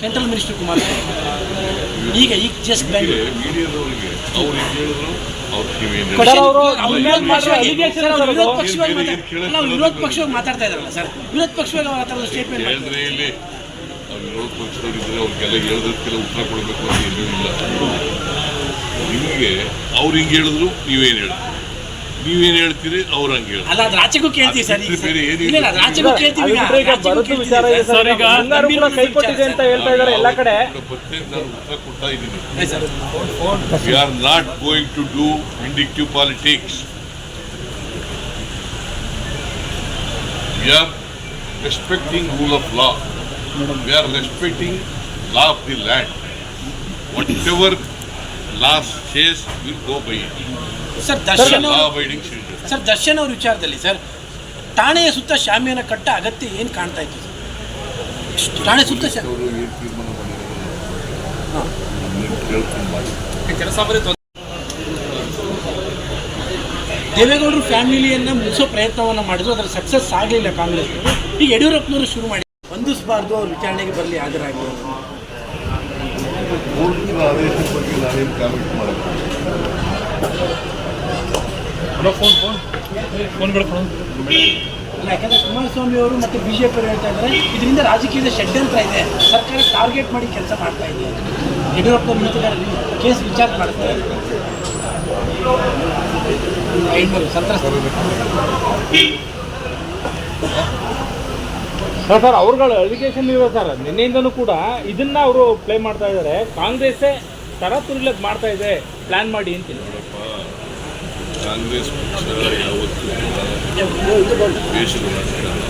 Central minister Kumaraswamy ಈಗ just ಮೀಡಿಯಾದವರಿಗೆ ಅವ್ರು ಹೇಳಿದ್ರು ವಿರೋಧ ಪಕ್ಷವಾಗಿ ಮಾತಾಡ್ತಾ ಇದಾರಲ್ಲ ಸರ್, ವಿರೋಧ ಪಕ್ಷವಾಗಿ ಅವ್ರ ಹತ್ರ ಸ್ಟೇಟ್ಮೆಂಟ್ ಹೇಳಿದ್ರೆ ಇಲ್ಲಿ ವಿರೋಧ ಪಕ್ಷದವರಿದ್ರೆ ಅವ್ರಿಗೆಲ್ಲ ಹೇಳೋದಕ್ಕೆಲ್ಲ ಉತ್ತರ ಕೊಡಬೇಕು ಅಂತ ಏನೂ ಇಲ್ಲ. ನಿಮಗೆ ಅವ್ರು ಹಿಂಗೆ ಹೇಳಿದ್ರು ನೀವೇನು ಹೇಳ್ತೀರಿ, ನೀವೇನು ಹೇಳ್ತೀರಿ ಅವ್ರು ಹಂಗೆ ಹೇಳ್ತಾರೆ. ಅಲ್ಲ ಅದು ರಾಜ್ಯಕ್ಕೂ ಕೇಳ್ತೀವಿ ಸರ್, ಬೇರೆ ಏನಿಲ್ಲ ರಾಜ್ಯಕ್ಕೂ ಕೇಳ್ತೀವಿ. ಕೈ ಕೊಟ್ಟಿದೆ ಅಂತ ಹೇಳ್ತಾ ಇದ್ದಾರೆ ಎಲ್ಲ ಕಡೆ. ನಾನು ಉತ್ತರ ಕೊಡ್ತಾ ಇದ್ದೀನಿ. We are not going to do vindictive politics. We are respecting rule of law. We are respecting law of the land. Whatever law says, we go by it. Sir Darshan ಅವ್ರ ವಿಚಾರದಲ್ಲಿ ಸರ್, ಠಾಣೆಯ ಸುತ್ತ ಶಾಮಿಯಾನ ಕಟ್ಟ ಅಗತ್ಯ ಏನು ಕಾಣ್ತಾ ಇತ್ತು ಸರ್? ಠಾಣೆ ಸುತ್ತ ದೇವೇಗೌಡರು ಫ್ಯಾಮಿಲಿಯನ್ನ ಮುಗಿಸೋ ಪ್ರಯತ್ನವನ್ನು ಮಾಡಿದ್ರು, ಅದರ ಸಕ್ಸಸ್ ಆಗಲಿಲ್ಲ ಕಾಂಗ್ರೆಸ್. ಈಗ ಯಡಿಯೂರಪ್ಪನವರು ಶುರು ಮಾಡಿ ಬಂಧಿಸಬಾರ್ದು, ಅವ್ರ ವಿಚಾರಣೆಗೆ ಬರಲಿ ಹಾಜರಾಗಿ. ಯಾಕಂದ್ರೆ ಕುಮಾರಸ್ವಾಮಿ ಅವರು ಮತ್ತು ಬಿಜೆಪಿ ಅವರು ಹೇಳ್ತಾ ಇದ್ದಾರೆ ಇದರಿಂದ ರಾಜಕೀಯದ ಷಡ್ಯಂತ್ರ ಇದೆ, ಸರ್ಕಾರ ಟಾರ್ಗೆಟ್ ಮಾಡಿ ಕೆಲಸ ಮಾಡ್ತಾ ಇದೆ. ಯಡಿಯೂರಪ್ಪನವರು ನಿಂತಿದ್ದಾರೆ, ಕೇಸ್ ವಿಚಾರ ಮಾಡ್ತಾರೆ. ಸರ್ ಅವ್ರುಗಳು ಅಲಿಗೇಷನ್ ಇರೋ ಸರ್, ನಿನ್ನೆಯಿಂದನೂ ಕೂಡ ಇದನ್ನ ಅವರು ಪ್ಲೇ ಮಾಡ್ತಾ ಇದ್ದಾರೆ. ಕಾಂಗ್ರೆಸ್ಸೇ ತರ ತುರ್ಲಕ್ ಮಾಡ್ತಾ ಇದೆ ಪ್ಲಾನ್ ಮಾಡಿ ಅಂತೀನಿ. ಕಾಂಗ್ರೆಸ್ ಪಕ್ಷ ಯಾವತ್ತೂ ದೇಶದ ರಾಜಕಾರಣ,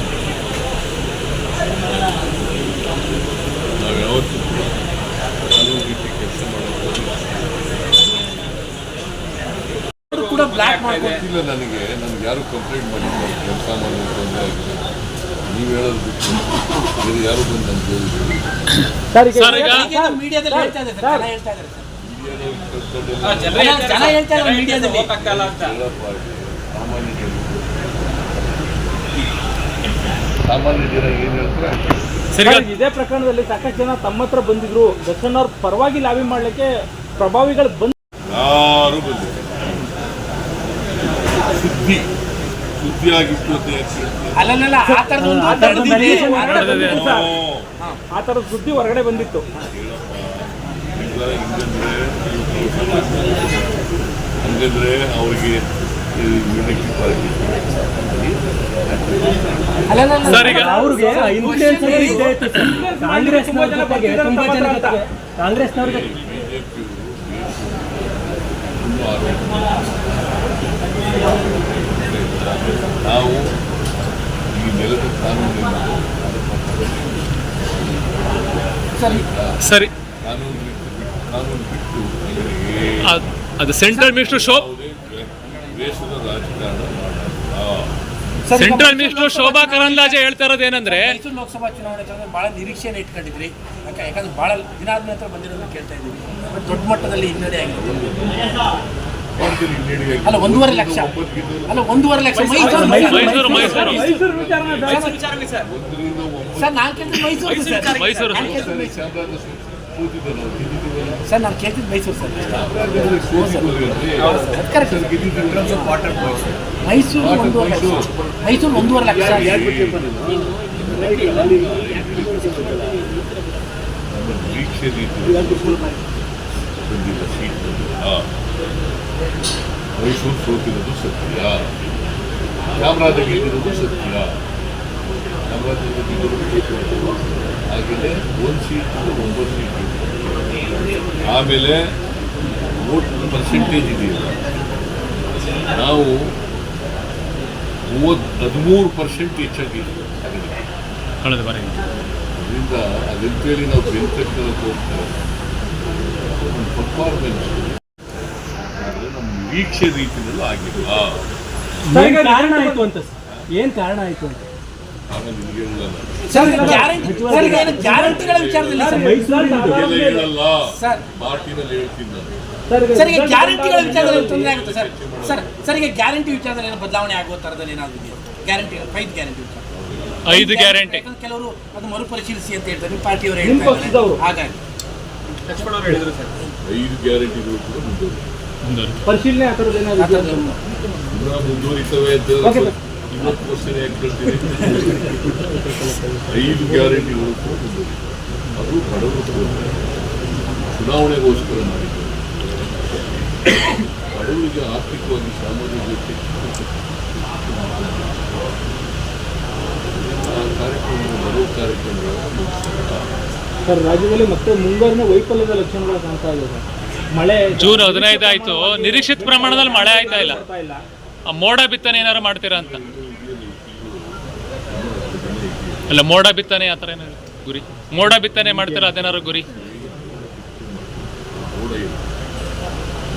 ನಾವು ಯಾವತ್ತೂ ಕಾನೂನು ರೀತಿ ಕೆಲಸ ಮಾಡೋದು ಕೂಡ ಬ್ಲಾಕ್ ಮಾಡ್ಕೊಟ್ಟಿಲ್ಲ. ನನಗೆ ಯಾರು ಕಂಪ್ಲೇಂಟ್ ಮಾಡಿಲ್ಲ ಕೆಲಸ ಮಾಡೋದು ತೊಂದರೆ ಆಗಿದೆ. ನೀವು ಹೇಳೋದು ಬಿಟ್ಟು ಬೇರೆ ಯಾರು ಬಂದು ನಾನು ಕೇಳಿದ್ದೀವಿ. ಮೀಡಿಯಾದಲ್ಲಿ ಹೇಳ್ತಾ ಇದ್ದಾರೆ ಸರ್, ಸಾಮಾನ್ಯ ಜನ ಏನು ಹೇಳ್ತಾರೆ. ಇದೇ ಪ್ರಕರಣದಲ್ಲಿ ಸಾಕಷ್ಟು ಜನ ತಮ್ಮ ಹತ್ರ ಬಂದಿದ್ರು, ದರ್ಶನ್ ಅವ್ರ ಪರವಾಗಿ ಲಾಬಿ ಮಾಡ್ಲಿಕ್ಕೆ ಪ್ರಭಾವಿಗಳು ಯಾರು ಬಂದಿಲ್ಲ. ಸುದ್ದಿ ಆಗಿತ್ತು ಅಂತ ಆ ಥರದ ಸುದ್ದಿ ಹೊರಗಡೆ ಬಂದಿತ್ತು. ಹಂಗಂದ್ರೆ ಅವರಿಗೆ ನಾವು ಈ ನೆಲದ ಕಾನೂನಿನ ಸರಿ ಕಾನೂನು ಬಿಟ್ಟು ಅದು ಸೆಂಟ್ರಲ್ ಮಿನಿಸ್ಟರ್ ದೇಶದ ರಾಜಕಾರಣ ಸೆಂಟ್ರಲ್ ಮಿನಿಸ್ಟರ್ ಶೋಭಾ ಕರಂದ್ಲಾಜೆ ಹೇಳ್ತಾ ಇರೋದು ಏನಂದ್ರೆ, ಮೈಸೂರು ಲೋಕಸಭಾ ಚುನಾವಣೆ ಬಹಳ ನಿರೀಕ್ಷೆಯನ್ನು ಇಟ್ಕೊಂಡಿದ್ರಿ. ಯಾಕಂದ್ರೆ ಬಹಳ ದಿನಾದ ನಂತರ ಬಂದಿರೋದನ್ನ ಕೇಳ್ತಾ ಇದ್ದೀವಿ. ದೊಡ್ಡ ಮಟ್ಟದಲ್ಲಿ ಹಿನ್ನಡೆ ಆಗಿದೆ. ಅಲ್ಲ 1.5 ಲಕ್ಷ, ಅಲ್ಲ 1.5 ಲಕ್ಷ ಮೈಸೂರು ಸರ್. ನಾನು ಕೇಳ್ತಿದ್ದು ಮೈಸೂರು ಸರ್, ನಾನು ಕೇಳ್ತಿದ್ದು ಮೈಸೂರು ಸರ್. ಮೈಸೂರು 1.5 ಲಕ್ಷ. ನಿರೀಕ್ಷೆ ರೀತಿ ಬಂದಿಲ್ಲ ಸೀಟ್. ಮೈಸೂರು ಸೋತಿರೋದು ಸತ್ಯ, ಚಾಮರಾಜ ಗೆದ್ದಿರೋದು ಸತ್ಯ. ಚಾಮರಾಜ ಗೆದ್ದಿರೋದು ಹಾಗೆಯೇ 1 ಸೀಟ್ 9 ಸೀಟ್. ಆಮೇಲೆ ವೋಟ್ ಪರ್ಸೆಂಟೇಜ್ ಇದೆಯಲ್ಲ, ನಾವು 13% ಹೆಚ್ಚಾಗಿದೆ ಕಳೆದ ಬಾರಿ. ಅದರಿಂದ ಅದಂತೇಳಿ ನಾವು ಬೆಂತಕ್ಕೆ ಹೋಗ್ತೇವೆ. ಪರ್ಫಾರ್ಮೆನ್ಸ್ ನಮ್ಮ ನಿರೀಕ್ಷೆ ರೀತಿಯಲ್ಲೂ ಆಗಿಲ್ಲ. ಕಾರಣ ಆಯಿತು ಅಂತ ಏನು ಕಾರಣ ಆಯಿತು ಅಂತ ಗ್ಯಾರಂಟಿಗಳ ವಿಚಾರದಲ್ಲಿ ಪಾರ್ಟಿನಲ್ಲಿ ಹೇಳ್ತೀನಿ ನಾನು. ಸರಿಗೆ ಗ್ಯಾರಂಟಿಗಳ ವಿಚಾರದಲ್ಲಿ ತೊಂದರೆ ಆಗುತ್ತೆ ಸರ್. ಸರಿಗೆ ಗ್ಯಾರಂಟಿ ವಿಚಾರದಲ್ಲಿ ಏನೋ ಬದಲಾವಣೆ ಆಗೋ ಥರದಲ್ಲಿ ಏನಾದರೂ ಗ್ಯಾರಂಟಿ 5 ಗ್ಯಾರಂಟಿ ವಿಚಾರ 5 ಗ್ಯಾರಂಟಿ. ಯಾಕಂದ್ರೆ ಕೆಲವರು ಅದು ಮರುಪರಿಶೀಲಿಸಿ ಅಂತ ಹೇಳ್ತಾರೆ, ನಿಮ್ಮ ಪಾರ್ಟಿಯವರು ನಿಮ್ಮ ಹೇಳ್ತಾ ಪಕ್ಷದವರು. ಇದ್ದಾರೆ. ಹಾಗಾಗಿ 5 ಗ್ಯಾರಂಟಿಗಳು ಕೂಡ ಮುಂದುವರಿತವೆ. ಪರಿಶೀಲನೆ ಆ ಥರದ್ದು ಏನಾದ್ರು ಪುನಃ ಮುಂದುವರಿತವೆ ಅಂತ ಇವತ್ತು ವರ್ಷನೇ ಯಾಕೆ ಹೇಳ್ತೀನಿ. 5 ಗ್ಯಾರಂಟಿಗಳು ಕೂಡ ಮುಂದುವರಿತವೆ. ಅದು ಬಡವರು ಚುನಾವಣೆಗೋಸ್ಕರ ಮಾಡಿದ್ದಾರೆ. ಬಡವರಿಗೆ ಆರ್ಥಿಕವಾಗಿ ಸಾಮಾಜಿಕವಾಗಿ ಆ ಕಾರ್ಯಕ್ರಮಗಳು ಬರುವ ಕಾರ್ಯಕ್ರಮಗಳು ಸರ್, ರಾಜ್ಯದಲ್ಲಿ ಮತ್ತೆ ಮುಂಗಾರಿನ ವೈಫಲ್ಯದ ಲಕ್ಷಣಗಳು ಕಾಣ್ತಾ ಇದೆ ಸರ್. ಮಳೆ ಜೂನ್ 15 ಆಯ್ತು, ನಿರೀಕ್ಷಿತ ಪ್ರಮಾಣದಲ್ಲಿ ಮಳೆ ಆಯ್ತಾ ಇಲ್ಲ. ಬರ್ತಾ ಇಲ್ಲ. ಆ ಮೋಡ ಬಿತ್ತನೆ ಏನಾರು ಮಾಡ್ತೀರಾ ಅಂತ? ಅಲ್ಲ, ಮೋಡ ಬಿತ್ತನೆ ಆ ಥರ ಏನಾರು ಗುರಿ, ಮೋಡ ಬಿತ್ತನೆ ಮಾಡ್ತೀರಾ, ಅದೇನಾರು ಗುರಿ?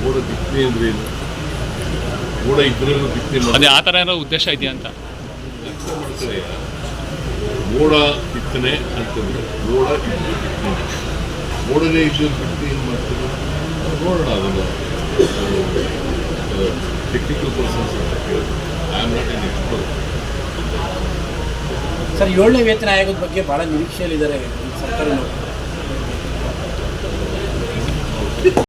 ಮೋಡ ಬಿತ್ತನೆ ಅಂದ್ರೆ ಏನು? ಮೋಡ ಇದ್ರಲ್ಲೂ ಬಿತ್ತನೆ ಅದೇ ಆ ಥರ ಏನಾರು ಉದ್ದೇಶ ಇದೆಯಾ ಅಂತ? ಮಾಡ್ತಾರೆ. ಮೋಡ ಬಿತ್ತನೆ ಅಂತಂದ್ರೆ ಮೋಡ ಇದ್ದು ಬಿತ್ತನೆ, ಮೋಡನೇ ಇದ್ದು ಬಿತ್ತನೆ ಏನು ಮಾಡ್ತಾರೆ ನೋಡೋಣ. ಅದನ್ನು ಟೆಕ್ನಿಕಲ್ ಪರ್ಸನ್ಸ್ ಅಂತ ಕೇಳಿದ್ರು. I am not an expert. Sir, 7ನೇ ವೇತನ ಆಯೋಗದ ಬಗ್ಗೆ ಭಾಳ ನಿರೀಕ್ಷೆಯಲ್ಲಿದ್ದಾರೆ ಸರ್ಕಾರಿ ನೌಕರರು.